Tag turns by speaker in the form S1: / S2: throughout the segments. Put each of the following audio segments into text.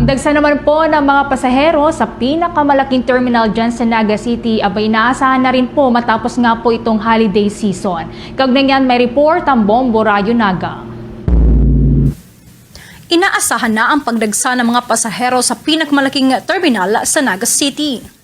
S1: Dagsa naman po ng mga pasahero sa pinakamalaking terminal dyan sa Naga City, abay naasahan na rin po matapos nga po itong holiday season. Kaugnay niyan, may report ang Bombo Radio Naga.
S2: Inaasahan na ang pagdagsa ng mga pasahero sa pinakamalaking terminal sa Naga City.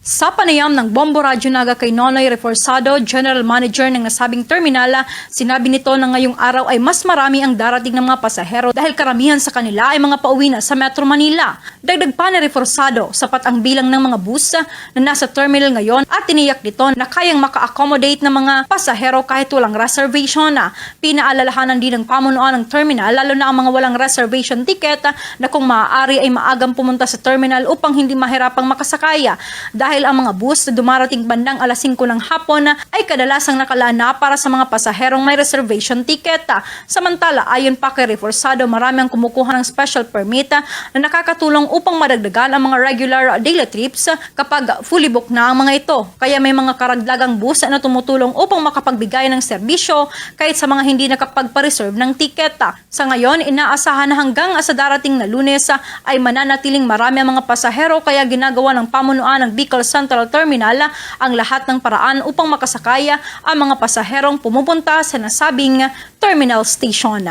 S2: Sa panayam ng Bombo Radyo Naga kay Nonoy Reforzado, General Manager ng nasabing terminal, sinabi nito na ngayong araw ay mas marami ang darating ng mga pasahero dahil karamihan sa kanila ay mga pauwi na sa Metro Manila. Dagdag pa ni Reforzado, sapat ang bilang ng mga bus na nasa terminal ngayon at tiniyak nito na kayang maka-accommodate ng mga pasahero kahit walang reservation. Pinaalalahanan din ng pamunuan ng terminal lalo na ang mga walang reservation ticket na kung maaari ay maagang pumunta sa terminal upang hindi mahirapang makasakaya dahil ang mga bus na dumarating bandang alas 5 ng hapon ay kadalasang nakalaan na para sa mga pasaherong may reservation ticket. Samantala, ayon pa kay Reforzado, marami ang kumukuha ng special permit na nakakatulong upang madagdagan ang mga regular daily trips kapag fully booked na ang mga ito. Kaya may mga karagdagang bus na tumutulong upang makapagbigay ng serbisyo kahit sa mga hindi nakapagpa-reserve ng ticket. Sa ngayon, inaasahan na hanggang sa darating na Lunes ay mananatiling marami ang mga pasahero kaya ginagawa ng pamunuan ng Bicol Central Terminal ang lahat ng paraan upang makasakaya ang mga pasaherong pumupunta sa nasabing terminal station.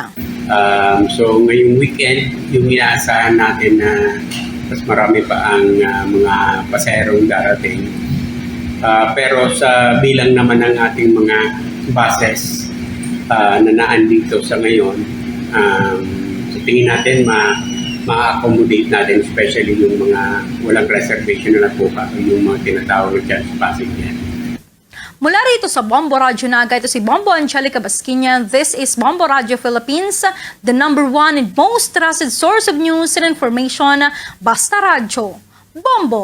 S3: So ngayong weekend, yung inaasahan natin na mas marami pa ang mga pasaherong darating. Pero sa bilang naman ng ating mga buses na naandito sa ngayon, sa tingin natin ma-accommodate natin, especially yung mga walang reservation na nakuha, yung mga tinatawag na chance passenger.
S2: Mula rito sa Bombo Radyo Naga, ito si Bombo Angelica Basquinia. This is Bombo Radio Philippines, the #1 and most trusted source of news and information. Basta Radyo. Bombo!